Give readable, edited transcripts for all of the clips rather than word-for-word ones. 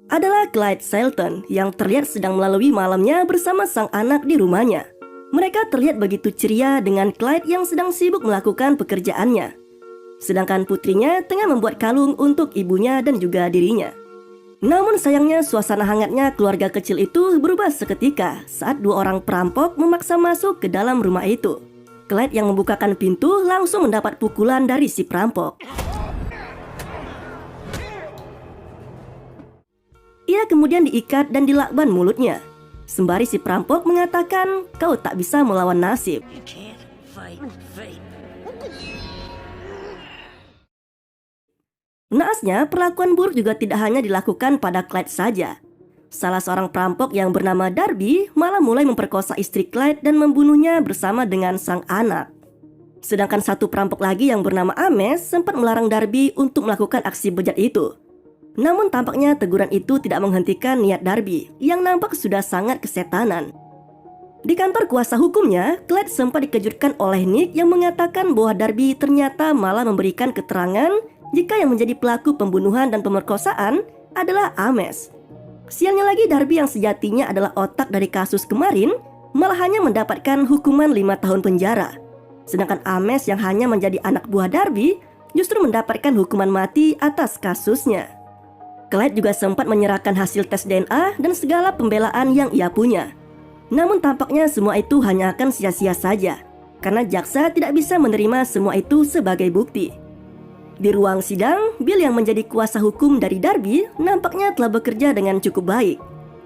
adalah Clyde Shelton yang terlihat sedang melalui malamnya bersama sang anak di rumahnya. Mereka terlihat begitu ceria dengan Clyde yang sedang sibuk melakukan pekerjaannya. Sedangkan putrinya tengah membuat kalung untuk ibunya dan juga dirinya. Namun sayangnya suasana hangatnya keluarga kecil itu berubah seketika saat dua orang perampok memaksa masuk ke dalam rumah itu. Clyde yang membukakan pintu langsung mendapat pukulan dari si perampok. Ia kemudian diikat dan dilakban mulutnya. Sembari si perampok mengatakan, "Kau tak bisa melawan nasib." Naasnya, perlakuan buruk juga tidak hanya dilakukan pada Clyde saja. Salah seorang perampok yang bernama Darby malah mulai memperkosa istri Clyde dan membunuhnya bersama dengan sang anak. Sedangkan satu perampok lagi yang bernama Ames sempat melarang Darby untuk melakukan aksi bejat itu. Namun tampaknya teguran itu tidak menghentikan niat Darby yang nampak sudah sangat kesetanan. Di kantor kuasa hukumnya, Clyde sempat dikejutkan oleh Nick yang mengatakan bahwa Darby ternyata malah memberikan keterangan jika yang menjadi pelaku pembunuhan dan pemerkosaan adalah Ames. Sialnya lagi, Darby yang sejatinya adalah otak dari kasus kemarin malah hanya mendapatkan hukuman 5 tahun penjara. Sedangkan Ames yang hanya menjadi anak buah Darby justru mendapatkan hukuman mati atas kasusnya. Clyde juga sempat menyerahkan hasil tes DNA dan segala pembelaan yang ia punya. Namun tampaknya semua itu hanya akan sia-sia saja, karena jaksa tidak bisa menerima semua itu sebagai bukti. Di ruang sidang, Bill yang menjadi kuasa hukum dari Darby nampaknya telah bekerja dengan cukup baik,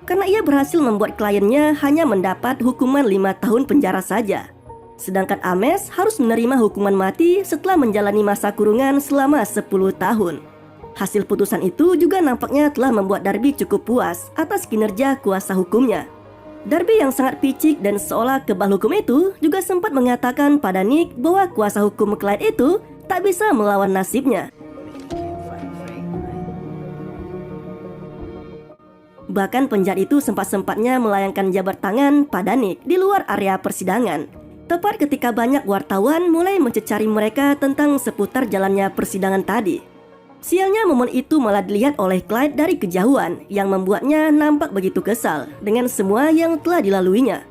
karena ia berhasil membuat kliennya hanya mendapat hukuman 5 tahun penjara saja. Sedangkan Ames harus menerima hukuman mati setelah menjalani masa kurungan selama 10 tahun. Hasil putusan itu juga nampaknya telah membuat Darby cukup puas atas kinerja kuasa hukumnya. Darby yang sangat picik dan seolah kebal hukum itu juga sempat mengatakan pada Nick bahwa kuasa hukum Clyde itu tak bisa melawan nasibnya. Bahkan penjahat itu sempat-sempatnya melayangkan jabat tangan pada Nick di luar area persidangan, tepat ketika banyak wartawan mulai mencecari mereka tentang seputar jalannya persidangan tadi. Sialnya momen itu malah dilihat oleh Clyde dari kejauhan yang membuatnya nampak begitu kesal dengan semua yang telah dilaluinya.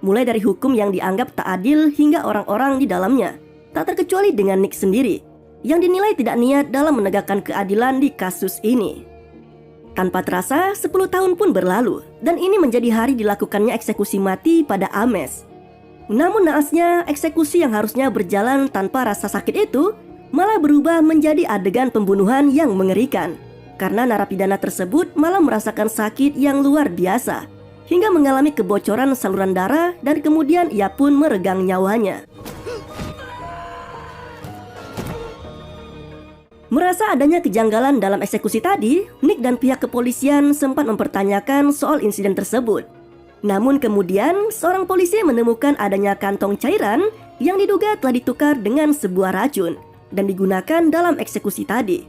Mulai dari hukum yang dianggap tak adil hingga orang-orang di dalamnya, tak terkecuali dengan Nick sendiri yang dinilai tidak niat dalam menegakkan keadilan di kasus ini. Tanpa terasa 10 tahun pun berlalu dan ini menjadi hari dilakukannya eksekusi mati pada Ames. Namun naasnya, eksekusi yang harusnya berjalan tanpa rasa sakit itu malah berubah menjadi adegan pembunuhan yang mengerikan, karena narapidana tersebut malah merasakan sakit yang luar biasa hingga mengalami kebocoran saluran darah dan kemudian ia pun meregang nyawanya. Merasa adanya kejanggalan dalam eksekusi tadi, Nick dan pihak kepolisian sempat mempertanyakan soal insiden tersebut. Namun kemudian seorang polisi menemukan adanya kantong cairan yang diduga telah ditukar dengan sebuah racun dan digunakan dalam eksekusi tadi.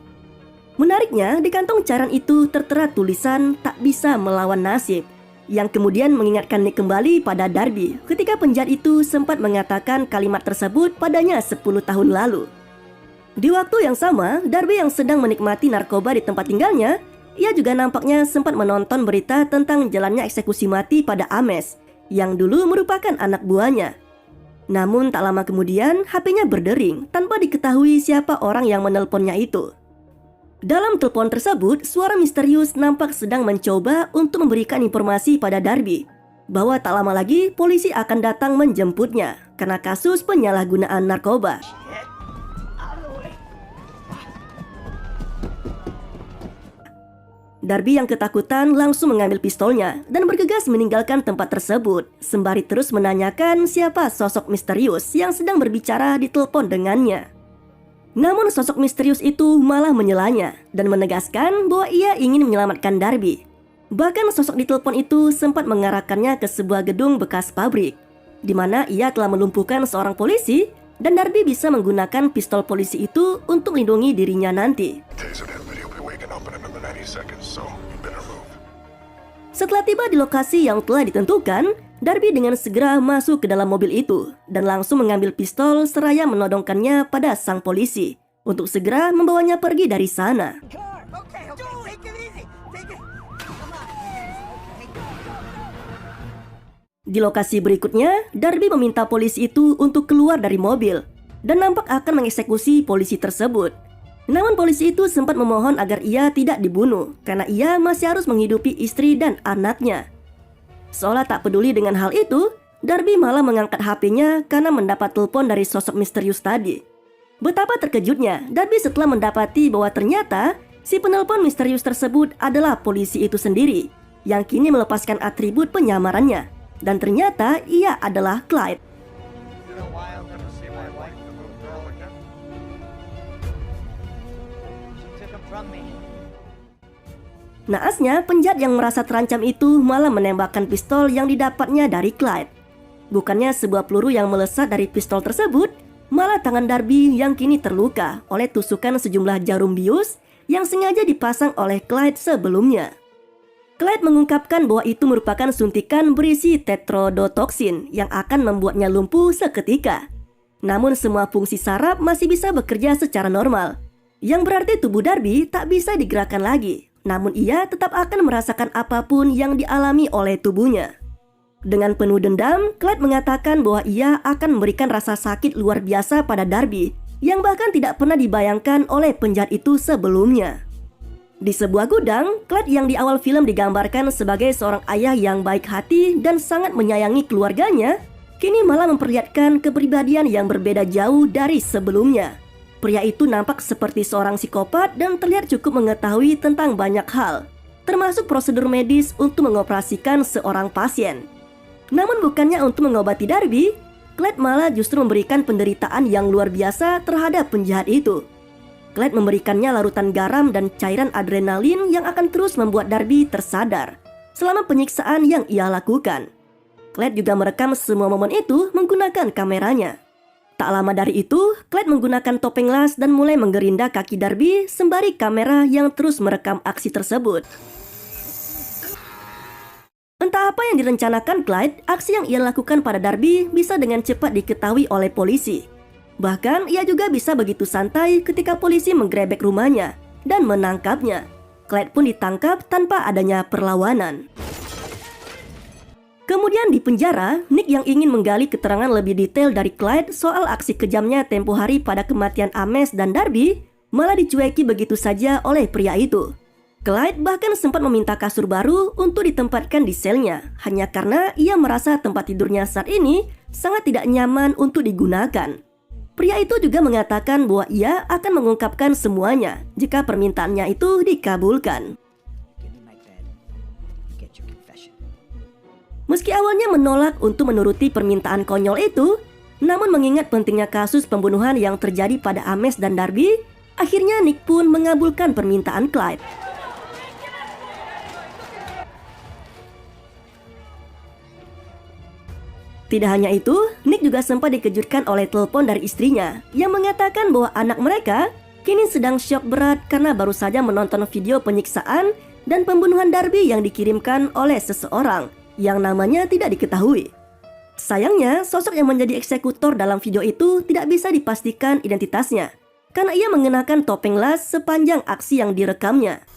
Menariknya, di kantong cairan itu tertera tulisan "tak bisa melawan nasib", yang kemudian mengingatkan Nick kembali pada Darby ketika penjahat itu sempat mengatakan kalimat tersebut padanya 10 tahun lalu. Di waktu yang sama, Darby yang sedang menikmati narkoba di tempat tinggalnya, ia juga nampaknya sempat menonton berita tentang jalannya eksekusi mati pada Ames, yang dulu merupakan anak buahnya. Namun tak lama kemudian HP-nya berdering tanpa diketahui siapa orang yang menelponnya itu. Dalam telepon tersebut, suara misterius nampak sedang mencoba untuk memberikan informasi pada Darby bahwa tak lama lagi polisi akan datang menjemputnya karena kasus penyalahgunaan narkoba. Darby yang ketakutan langsung mengambil pistolnya dan bergegas meninggalkan tempat tersebut, sembari terus menanyakan siapa sosok misterius yang sedang berbicara di telepon dengannya. Namun sosok misterius itu malah menyelanya dan menegaskan bahwa ia ingin menyelamatkan Darby. Bahkan sosok di telepon itu sempat mengarahkannya ke sebuah gedung bekas pabrik, di mana ia telah melumpuhkan seorang polisi dan Darby bisa menggunakan pistol polisi itu untuk melindungi dirinya nanti. Setelah tiba di lokasi yang telah ditentukan, Darby dengan segera masuk ke dalam mobil itu dan langsung mengambil pistol seraya menodongkannya pada sang polisi untuk segera membawanya pergi dari sana. Di lokasi berikutnya, Darby meminta polisi itu untuk keluar dari mobil dan nampak akan mengeksekusi polisi tersebut. Namun polisi itu sempat memohon agar ia tidak dibunuh karena ia masih harus menghidupi istri dan anaknya. Seolah tak peduli dengan hal itu, Darby malah mengangkat HP-nya karena mendapat telepon dari sosok misterius tadi. Betapa terkejutnya Darby setelah mendapati bahwa ternyata si penelpon misterius tersebut adalah polisi itu sendiri yang kini melepaskan atribut penyamarannya. Dan ternyata ia adalah Clyde. Naasnya, penjahat yang merasa terancam itu malah menembakkan pistol yang didapatnya dari Clyde. Bukannya sebuah peluru yang melesat dari pistol tersebut, malah tangan Darby yang kini terluka oleh tusukan sejumlah jarum bius yang sengaja dipasang oleh Clyde sebelumnya. Clyde mengungkapkan bahwa itu merupakan suntikan berisi tetrodotoxin yang akan membuatnya lumpuh seketika. Namun semua fungsi saraf masih bisa bekerja secara normal, yang berarti tubuh Darby tak bisa digerakkan lagi. Namun ia tetap akan merasakan apapun yang dialami oleh tubuhnya. Dengan penuh dendam, Clyde mengatakan bahwa ia akan memberikan rasa sakit luar biasa pada Darby yang bahkan tidak pernah dibayangkan oleh penjahat itu sebelumnya. Di sebuah gudang, Clyde yang di awal film digambarkan sebagai seorang ayah yang baik hati dan sangat menyayangi keluarganya, kini malah memperlihatkan kepribadian yang berbeda jauh dari sebelumnya. Pria itu nampak seperti seorang psikopat dan terlihat cukup mengetahui tentang banyak hal, termasuk prosedur medis untuk mengoperasikan seorang pasien. Namun bukannya untuk mengobati Darby, Clyde malah justru memberikan penderitaan yang luar biasa terhadap penjahat itu. Clyde memberikannya larutan garam dan cairan adrenalin yang akan terus membuat Darby tersadar selama penyiksaan yang ia lakukan. Clyde juga merekam semua momen itu menggunakan kameranya. Tak lama dari itu, Clyde menggunakan topeng las dan mulai menggerinda kaki Darby sembari kamera yang terus merekam aksi tersebut. Entah apa yang direncanakan Clyde, aksi yang ia lakukan pada Darby bisa dengan cepat diketahui oleh polisi. Bahkan ia juga bisa begitu santai ketika polisi menggerebek rumahnya dan menangkapnya. Clyde pun ditangkap tanpa adanya perlawanan. Kemudian di penjara, Nick yang ingin menggali keterangan lebih detail dari Clyde soal aksi kejamnya tempo hari pada kematian Ames dan Darby, malah dicueki begitu saja oleh pria itu. Clyde bahkan sempat meminta kasur baru untuk ditempatkan di selnya, hanya karena ia merasa tempat tidurnya saat ini sangat tidak nyaman untuk digunakan. Pria itu juga mengatakan bahwa ia akan mengungkapkan semuanya jika permintaannya itu dikabulkan. Meski awalnya menolak untuk menuruti permintaan konyol itu, namun mengingat pentingnya kasus pembunuhan yang terjadi pada Ames dan Darby, akhirnya Nick pun mengabulkan permintaan Clyde. Tidak hanya itu, Nick juga sempat dikejutkan oleh telepon dari istrinya yang mengatakan bahwa anak mereka kini sedang syok berat karena baru saja menonton video penyiksaan dan pembunuhan Darby yang dikirimkan oleh seseorang yang namanya tidak diketahui. Sayangnya, sosok yang menjadi eksekutor dalam video itu tidak bisa dipastikan identitasnya karena ia mengenakan topeng las sepanjang aksi yang direkamnya.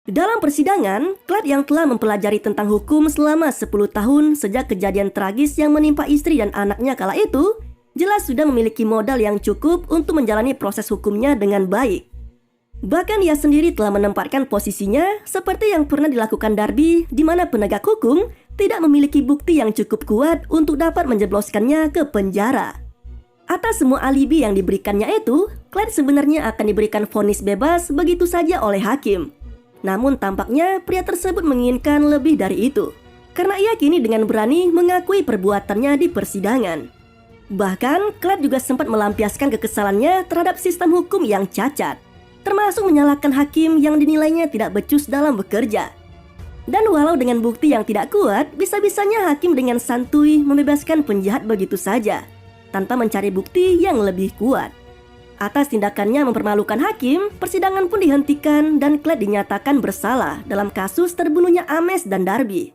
Dalam persidangan, Clyde yang telah mempelajari tentang hukum selama 10 tahun sejak kejadian tragis yang menimpa istri dan anaknya kala itu, jelas sudah memiliki modal yang cukup untuk menjalani proses hukumnya dengan baik. Bahkan ia sendiri telah menempatkan posisinya seperti yang pernah dilakukan Darby, di mana penegak hukum tidak memiliki bukti yang cukup kuat untuk dapat menjebloskannya ke penjara. Atas semua alibi yang diberikannya itu, Clyde sebenarnya akan diberikan vonis bebas begitu saja oleh hakim. Namun tampaknya pria tersebut menginginkan lebih dari itu, karena ia kini dengan berani mengakui perbuatannya di persidangan. Bahkan, Clyde juga sempat melampiaskan kekesalannya terhadap sistem hukum yang cacat, termasuk menyalahkan hakim yang dinilainya tidak becus dalam bekerja. Dan walau dengan bukti yang tidak kuat, bisa-bisanya hakim dengan santuy membebaskan penjahat begitu saja, tanpa mencari bukti yang lebih kuat. Atas tindakannya mempermalukan hakim, persidangan pun dihentikan dan Clyde dinyatakan bersalah dalam kasus terbunuhnya Ames dan Darby.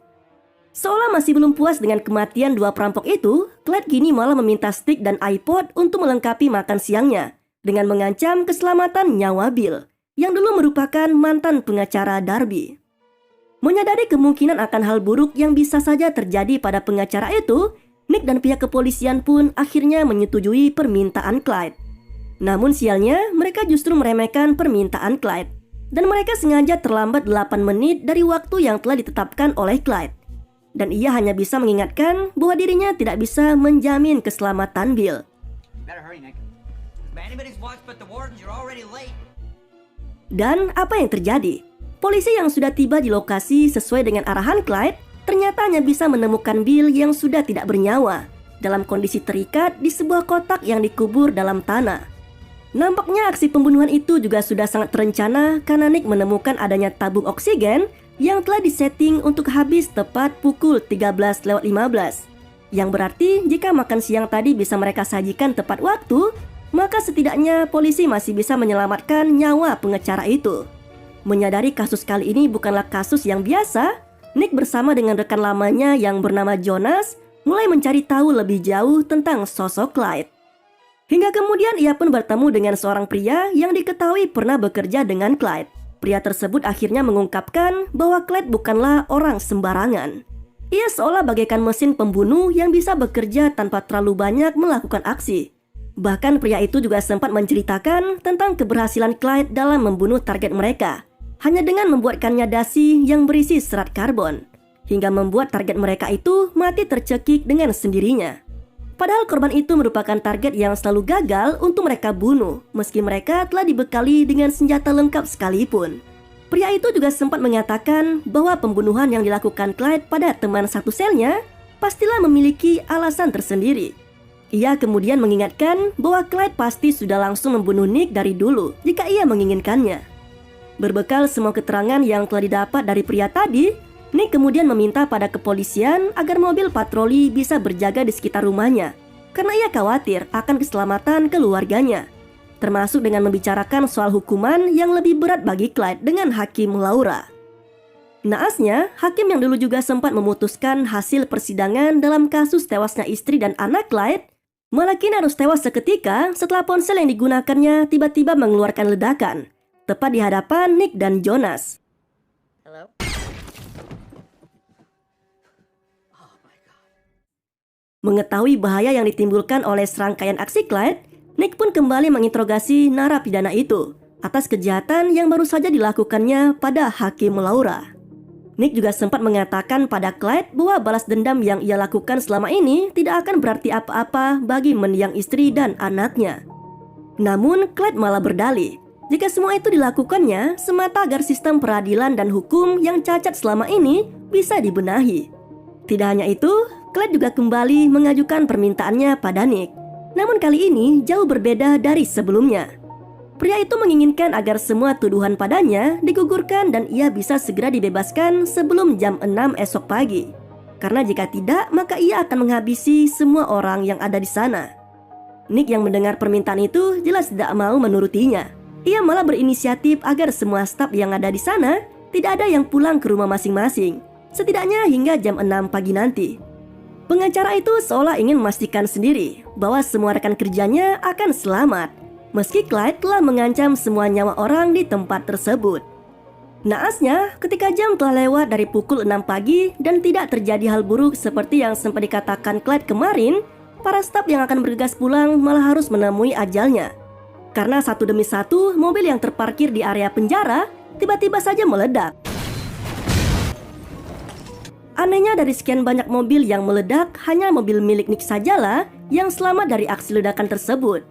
Seolah masih belum puas dengan kematian dua perampok itu, Clyde kini malah meminta stick dan iPod untuk melengkapi makan siangnya dengan mengancam keselamatan nyawa Bill yang dulu merupakan mantan pengacara Darby. Menyadari kemungkinan akan hal buruk yang bisa saja terjadi pada pengacara itu, Nick dan pihak kepolisian pun akhirnya menyetujui permintaan Clyde. Namun sialnya, mereka justru meremehkan permintaan Clyde. Dan mereka sengaja terlambat 8 menit dari waktu yang telah ditetapkan oleh Clyde. Dan ia hanya bisa mengingatkan bahwa dirinya tidak bisa menjamin keselamatan Bill. Dan apa yang terjadi? Polisi yang sudah tiba di lokasi sesuai dengan arahan Clyde ternyata hanya bisa menemukan Bill yang sudah tidak bernyawa dalam kondisi terikat di sebuah kotak yang dikubur dalam tanah. Nampaknya aksi pembunuhan itu juga sudah sangat terencana karena Nick menemukan adanya tabung oksigen yang telah disetting untuk habis tepat pukul 13:15. Yang berarti jika makan siang tadi bisa mereka sajikan tepat waktu, maka setidaknya polisi masih bisa menyelamatkan nyawa pengacara itu. Menyadari kasus kali ini bukanlah kasus yang biasa, Nick bersama dengan rekan lamanya yang bernama Jonas mulai mencari tahu lebih jauh tentang sosok Clyde. Hingga kemudian ia pun bertemu dengan seorang pria yang diketahui pernah bekerja dengan Clyde. Pria tersebut akhirnya mengungkapkan bahwa Clyde bukanlah orang sembarangan. Ia seolah bagaikan mesin pembunuh yang bisa bekerja tanpa terlalu banyak melakukan aksi. Bahkan pria itu juga sempat menceritakan tentang keberhasilan Clyde dalam membunuh target mereka hanya dengan membuatkannya dasi yang berisi serat karbon, hingga membuat target mereka itu mati tercekik dengan sendirinya. Padahal korban itu merupakan target yang selalu gagal untuk mereka bunuh, meski mereka telah dibekali dengan senjata lengkap sekalipun. Pria itu juga sempat mengatakan bahwa pembunuhan yang dilakukan Clyde pada teman satu selnya pastilah memiliki alasan tersendiri. Ia kemudian mengingatkan bahwa Clyde pasti sudah langsung membunuh Nick dari dulu jika ia menginginkannya. Berbekal semua keterangan yang telah didapat dari pria tadi, Nick kemudian meminta pada kepolisian agar mobil patroli bisa berjaga di sekitar rumahnya karena ia khawatir akan keselamatan keluarganya, termasuk dengan membicarakan soal hukuman yang lebih berat bagi Clyde dengan Hakim Laura. Naasnya, hakim yang dulu juga sempat memutuskan hasil persidangan dalam kasus tewasnya istri dan anak Clyde malah kini harus tewas seketika setelah ponsel yang digunakannya tiba-tiba mengeluarkan ledakan tepat di hadapan Nick dan Jonas. Hello? Mengetahui bahaya yang ditimbulkan oleh serangkaian aksi Clyde, Nick pun kembali menginterogasi narapidana itu atas kejahatan yang baru saja dilakukannya pada Hakim Laura. Nick juga sempat mengatakan pada Clyde bahwa balas dendam yang ia lakukan selama ini tidak akan berarti apa-apa bagi mendiang istri dan anaknya. Namun Clyde malah berdalih jika semua itu dilakukannya semata agar sistem peradilan dan hukum yang cacat selama ini bisa dibenahi. Tidak hanya itu, Clyde juga kembali mengajukan permintaannya pada Nick. Namun kali ini jauh berbeda dari sebelumnya. Pria itu menginginkan agar semua tuduhan padanya digugurkan dan ia bisa segera dibebaskan sebelum jam 6 esok pagi. Karena jika tidak, maka ia akan menghabisi semua orang yang ada di sana. Nick yang mendengar permintaan itu jelas tidak mau menurutinya. Ia malah berinisiatif agar semua staf yang ada di sana tidak ada yang pulang ke rumah masing-masing, setidaknya hingga jam 6 pagi nanti. Pengacara itu seolah ingin memastikan sendiri bahwa semua rekan kerjanya akan selamat, meski Clyde telah mengancam semua nyawa orang di tempat tersebut. Naasnya, ketika jam telah lewat dari pukul 6 pagi dan tidak terjadi hal buruk seperti yang sempat dikatakan Clyde kemarin, para staf yang akan bergegas pulang malah harus menemui ajalnya. Karena satu demi satu mobil yang terparkir di area penjara tiba-tiba saja meledak. Anehnya dari sekian banyak mobil yang meledak, hanya mobil milik Nick sajalah yang selamat dari aksi ledakan tersebut.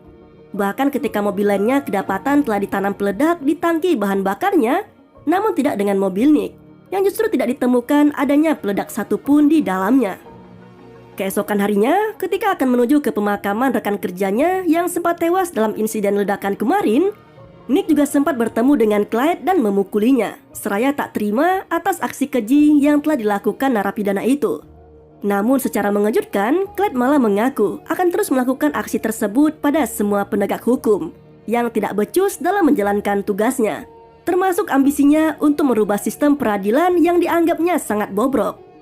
Bahkan ketika mobil lainnya kedapatan telah ditanam peledak di tangki bahan bakarnya, namun tidak dengan mobil Nick, yang justru tidak ditemukan adanya peledak satupun di dalamnya. Keesokan harinya, ketika akan menuju ke pemakaman rekan kerjanya yang sempat tewas dalam insiden ledakan kemarin, Nick juga sempat bertemu dengan Clyde dan memukulinya, seraya tak terima atas aksi keji yang telah dilakukan narapidana itu. Namun secara mengejutkan, Clyde malah mengaku akan terus melakukan aksi tersebut pada semua penegak hukum yang tidak becus dalam menjalankan tugasnya, termasuk ambisinya untuk merubah sistem peradilan yang dianggapnya sangat bobrok.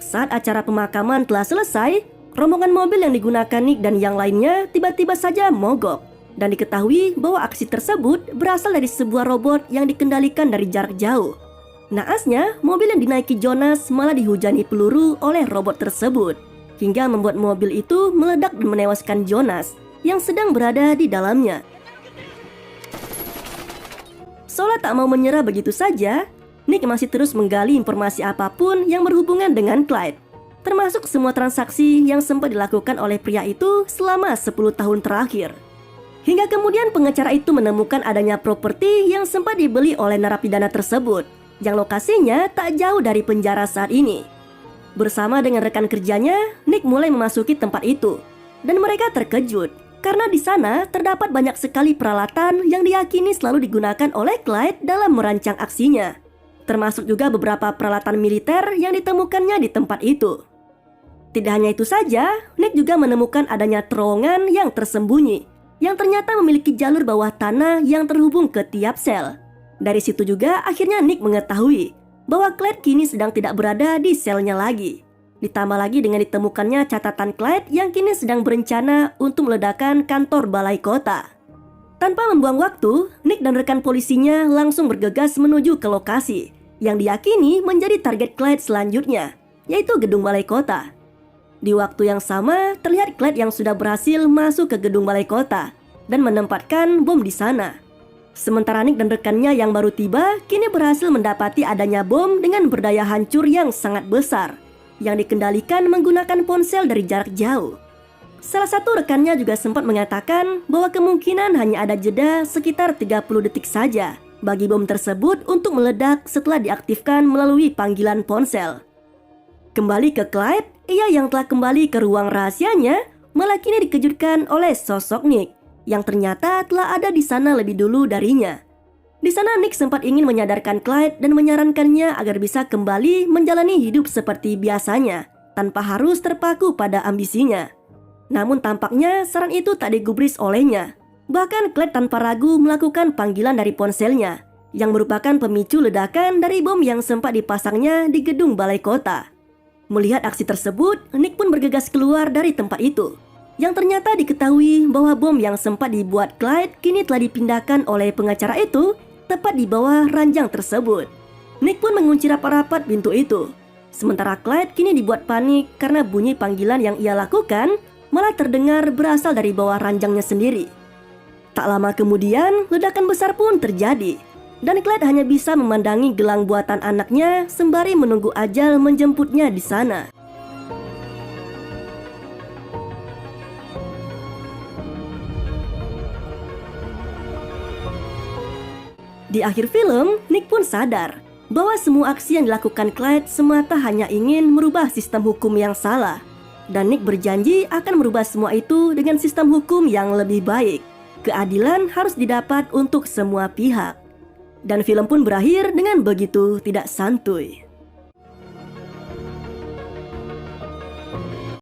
Saat acara pemakaman telah selesai, rombongan mobil yang digunakan Nick dan yang lainnya tiba-tiba saja mogok. Dan diketahui bahwa aksi tersebut berasal dari sebuah robot yang dikendalikan dari jarak jauh. Naasnya, mobil yang dinaiki Jonas malah dihujani peluru oleh robot tersebut, hingga membuat mobil itu meledak dan menewaskan Jonas yang sedang berada di dalamnya. Seolah tak mau menyerah begitu saja, Nick masih terus menggali informasi apapun yang berhubungan dengan Clyde, termasuk semua transaksi yang sempat dilakukan oleh pria itu selama 10 tahun terakhir. Hingga kemudian pengacara itu menemukan adanya properti yang sempat dibeli oleh narapidana tersebut, yang lokasinya tak jauh dari penjara saat ini. Bersama dengan rekan kerjanya, Nick mulai memasuki tempat itu, dan mereka terkejut karena di sana terdapat banyak sekali peralatan yang diyakini selalu digunakan oleh Clyde dalam merancang aksinya, termasuk juga beberapa peralatan militer yang ditemukannya di tempat itu. Tidak hanya itu saja, Nick juga menemukan adanya terowongan yang tersembunyi yang ternyata memiliki jalur bawah tanah yang terhubung ke tiap sel. Dari situ juga akhirnya Nick mengetahui bahwa Clyde kini sedang tidak berada di selnya lagi. Ditambah lagi dengan ditemukannya catatan Clyde yang kini sedang berencana untuk meledakkan kantor balai kota. Tanpa membuang waktu, Nick dan rekan polisinya langsung bergegas menuju ke lokasi yang diyakini menjadi target Clyde selanjutnya, yaitu gedung balai kota. Di waktu yang sama, terlihat Clyde yang sudah berhasil masuk ke gedung balai kota dan menempatkan bom di sana. Sementara Nick dan rekannya yang baru tiba kini berhasil mendapati adanya bom dengan berdaya hancur yang sangat besar yang dikendalikan menggunakan ponsel dari jarak jauh. Salah satu rekannya juga sempat mengatakan bahwa kemungkinan hanya ada jeda sekitar 30 detik saja bagi bom tersebut untuk meledak setelah diaktifkan melalui panggilan ponsel. Kembali ke Clyde, ia yang telah kembali ke ruang rahasianya malah kini dikejutkan oleh sosok Nick yang ternyata telah ada di sana lebih dulu darinya. Di sana Nick sempat ingin menyadarkan Clyde dan menyarankannya agar bisa kembali menjalani hidup seperti biasanya tanpa harus terpaku pada ambisinya. Namun tampaknya saran itu tak digubris olehnya. Bahkan Clyde tanpa ragu melakukan panggilan dari ponselnya yang merupakan pemicu ledakan dari bom yang sempat dipasangnya di gedung balai kota. Melihat aksi tersebut, Nick pun bergegas keluar dari tempat itu. Yang ternyata diketahui bahwa bom yang sempat dibuat Clyde kini telah dipindahkan oleh pengacara itu tepat di bawah ranjang tersebut. Nick pun mengunci rapat-rapat pintu itu. Sementara Clyde kini dibuat panik karena bunyi panggilan yang ia lakukan malah terdengar berasal dari bawah ranjangnya sendiri. Tak lama kemudian, ledakan besar pun terjadi. Dan Clyde hanya bisa memandangi gelang buatan anaknya sembari menunggu ajal menjemputnya di sana. Di akhir film, Nick pun sadar bahwa semua aksi yang dilakukan Clyde semata hanya ingin merubah sistem hukum yang salah. Dan Nick berjanji akan merubah semua itu dengan sistem hukum yang lebih baik. Keadilan harus didapat untuk semua pihak. Dan film pun berakhir dengan begitu tidak santuy.